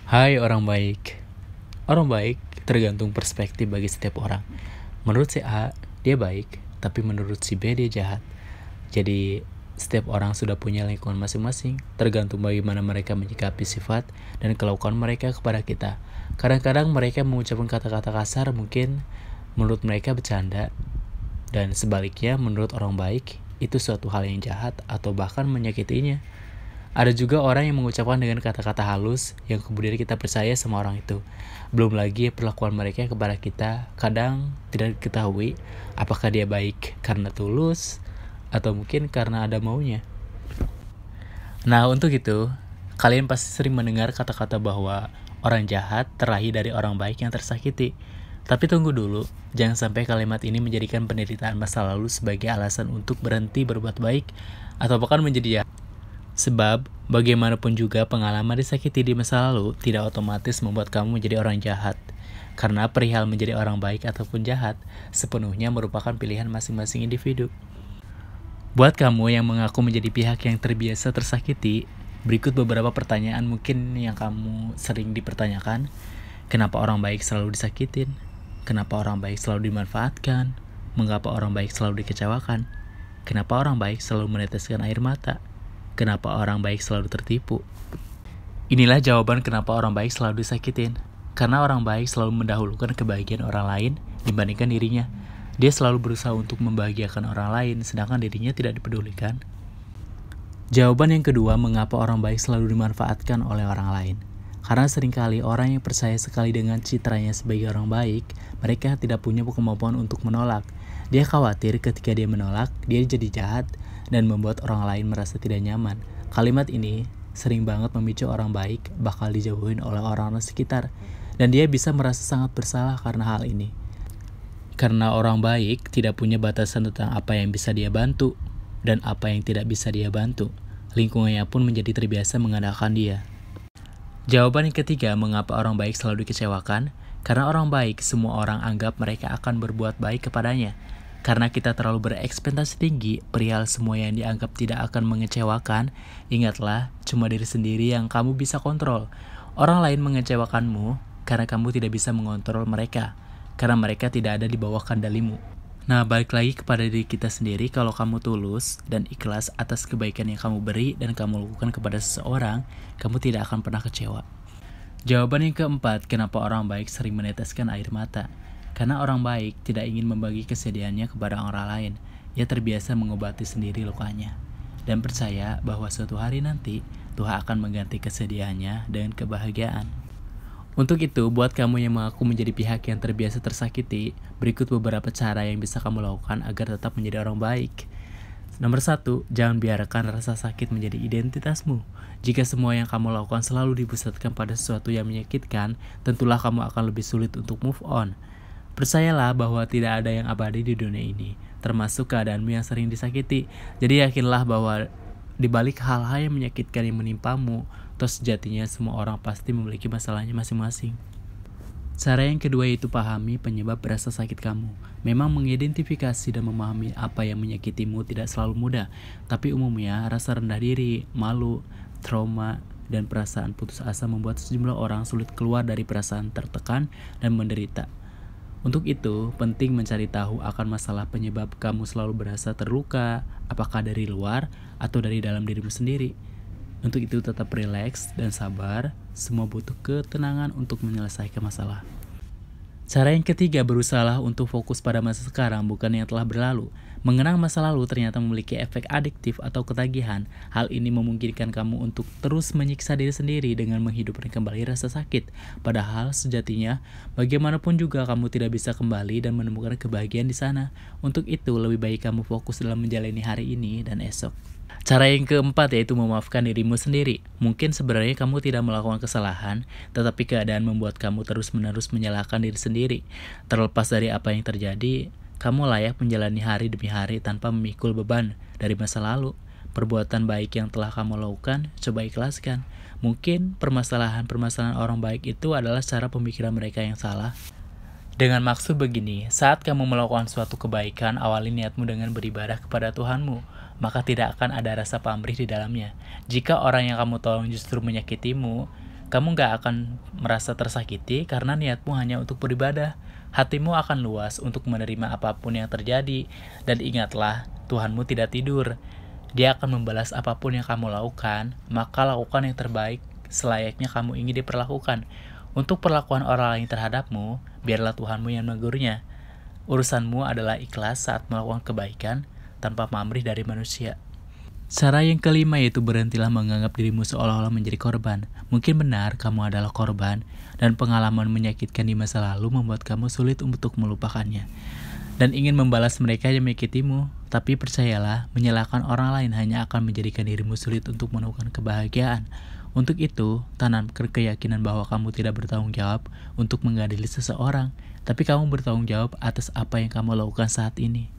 Hai orang baik. Orang baik tergantung perspektif bagi setiap orang. Menurut si A, dia baik, tapi menurut si B dia jahat. Jadi setiap orang sudah punya lingkungan masing-masing, tergantung bagaimana mereka menyikapi sifat dan kelakuan mereka kepada kita. Kadang-kadang mereka mengucapkan kata-kata kasar mungkin menurut mereka bercanda, dan sebaliknya menurut orang baik itu suatu hal yang jahat atau bahkan menyakitinya. Ada juga orang yang mengucapkan dengan kata-kata halus yang kemudian kita percaya sama orang itu. Belum lagi perlakuan mereka kepada kita kadang tidak diketahui apakah dia baik karena tulus atau mungkin karena ada maunya. Nah, untuk itu, kalian pasti sering mendengar kata-kata bahwa orang jahat terlahir dari orang baik yang tersakiti. Tapi tunggu dulu, jangan sampai kalimat ini menjadikan penderitaan masa lalu sebagai alasan untuk berhenti berbuat baik atau bahkan menjadi jahat. Sebab, bagaimanapun juga pengalaman disakiti di masa lalu tidak otomatis membuat kamu menjadi orang jahat. Karena perihal menjadi orang baik ataupun jahat, sepenuhnya merupakan pilihan masing-masing individu. Buat kamu yang mengaku menjadi pihak yang terbiasa tersakiti, berikut beberapa pertanyaan mungkin yang kamu sering dipertanyakan. Kenapa orang baik selalu disakitin? Kenapa orang baik selalu dimanfaatkan? Mengapa orang baik selalu dikecewakan? Kenapa orang baik selalu meneteskan air mata? Kenapa orang baik selalu tertipu? Inilah jawaban kenapa orang baik selalu disakitin. Karena orang baik selalu mendahulukan kebahagiaan orang lain dibandingkan dirinya. Dia selalu berusaha untuk membahagiakan orang lain, sedangkan dirinya tidak dipedulikan. Jawaban yang kedua, mengapa orang baik selalu dimanfaatkan oleh orang lain? Karena seringkali orang yang percaya sekali dengan citranya sebagai orang baik, mereka tidak punya kemampuan untuk menolak. Dia khawatir ketika dia menolak, dia jadi jahat dan membuat orang lain merasa tidak nyaman. Kalimat ini sering banget memicu orang baik bakal dijauhin oleh orang-orang sekitar, dan dia bisa merasa sangat bersalah karena hal ini. Karena orang baik tidak punya batasan tentang apa yang bisa dia bantu dan apa yang tidak bisa dia bantu. Lingkungannya pun menjadi terbiasa mengandalkan dia. Jawaban yang ketiga, mengapa orang baik selalu dikecewakan? Karena orang baik, semua orang anggap mereka akan berbuat baik kepadanya. Karena kita terlalu berekspektasi tinggi, perihal semua yang dianggap tidak akan mengecewakan, ingatlah, cuma diri sendiri yang kamu bisa kontrol. Orang lain mengecewakanmu karena kamu tidak bisa mengontrol mereka, karena mereka tidak ada di bawah kendalimu. Nah, balik lagi kepada diri kita sendiri, kalau kamu tulus dan ikhlas atas kebaikan yang kamu beri dan kamu lakukan kepada seseorang, kamu tidak akan pernah kecewa. Jawaban yang keempat, kenapa orang baik sering meneteskan air mata? Karena orang baik tidak ingin membagi kesedihannya kepada orang lain. Ia terbiasa mengobati sendiri lukanya dan percaya bahwa suatu hari nanti Tuhan akan mengganti kesedihannya dengan kebahagiaan. Untuk itu, buat kamu yang mengaku menjadi pihak yang terbiasa tersakiti, berikut beberapa cara yang bisa kamu lakukan agar tetap menjadi orang baik. Nomor 1, jangan biarkan rasa sakit menjadi identitasmu. Jika semua yang kamu lakukan selalu dipusatkan pada sesuatu yang menyakitkan, tentulah kamu akan lebih sulit untuk move on. Percayalah bahwa tidak ada yang abadi di dunia ini, termasuk keadaanmu yang sering disakiti. Jadi yakinlah bahwa di balik hal-hal yang menyakitkan yang menimpamu, toh sejatinya semua orang pasti memiliki masalahnya masing-masing. Cara yang kedua yaitu pahami penyebab rasa sakit kamu. Memang mengidentifikasi dan memahami apa yang menyakitimu tidak selalu mudah, tapi umumnya rasa rendah diri, malu, trauma, dan perasaan putus asa membuat sejumlah orang sulit keluar dari perasaan tertekan dan menderita. Untuk itu, penting mencari tahu akan masalah penyebab kamu selalu berasa terluka, apakah dari luar atau dari dalam dirimu sendiri. Untuk itu tetap rileks dan sabar, semua butuh ketenangan untuk menyelesaikan masalah. Cara yang ketiga, berusahalah untuk fokus pada masa sekarang bukan yang telah berlalu. Mengenang masa lalu ternyata memiliki efek adiktif atau ketagihan. Hal ini memungkinkan kamu untuk terus menyiksa diri sendiri dengan menghidupkan kembali rasa sakit. Padahal sejatinya, bagaimanapun juga kamu tidak bisa kembali dan menemukan kebahagiaan di sana. Untuk itu, lebih baik kamu fokus dalam menjalani hari ini dan esok. Cara yang keempat yaitu memaafkan dirimu sendiri. Mungkin sebenarnya kamu tidak melakukan kesalahan, tetapi keadaan membuat kamu terus-menerus menyalahkan diri sendiri. Terlepas dari apa yang terjadi, kamu layak menjalani hari demi hari tanpa memikul beban dari masa lalu. Perbuatan baik yang telah kamu lakukan, coba ikhlaskan. Mungkin permasalahan-permasalahan orang baik itu adalah cara pemikiran mereka yang salah. Dengan maksud begini, saat kamu melakukan suatu kebaikan, awali niatmu dengan beribadah kepada Tuhanmu, maka tidak akan ada rasa pamrih di dalamnya. Jika orang yang kamu tolong justru menyakitimu, Kamu gak akan merasa tersakiti karena niatmu hanya untuk beribadah. Hatimu akan luas untuk menerima apapun yang terjadi. Dan ingatlah, Tuhanmu tidak tidur. Dia akan membalas apapun yang kamu lakukan, maka lakukan yang terbaik selayaknya kamu ingin diperlakukan. Untuk perlakuan orang lain terhadapmu, biarlah Tuhanmu yang menegurnya. Urusanmu adalah ikhlas saat melakukan kebaikan tanpa pamrih dari manusia. Cara yang kelima yaitu berhentilah menganggap dirimu seolah-olah menjadi korban. Mungkin benar kamu adalah korban, dan pengalaman menyakitkan di masa lalu membuat kamu sulit untuk melupakannya dan ingin membalas mereka yang menyakitimu. Tapi percayalah, menyalahkan orang lain hanya akan menjadikan dirimu sulit untuk menemukan kebahagiaan. Untuk itu, tanamkan keyakinan bahwa kamu tidak bertanggung jawab untuk mengadili seseorang, tapi kamu bertanggung jawab atas apa yang kamu lakukan saat ini.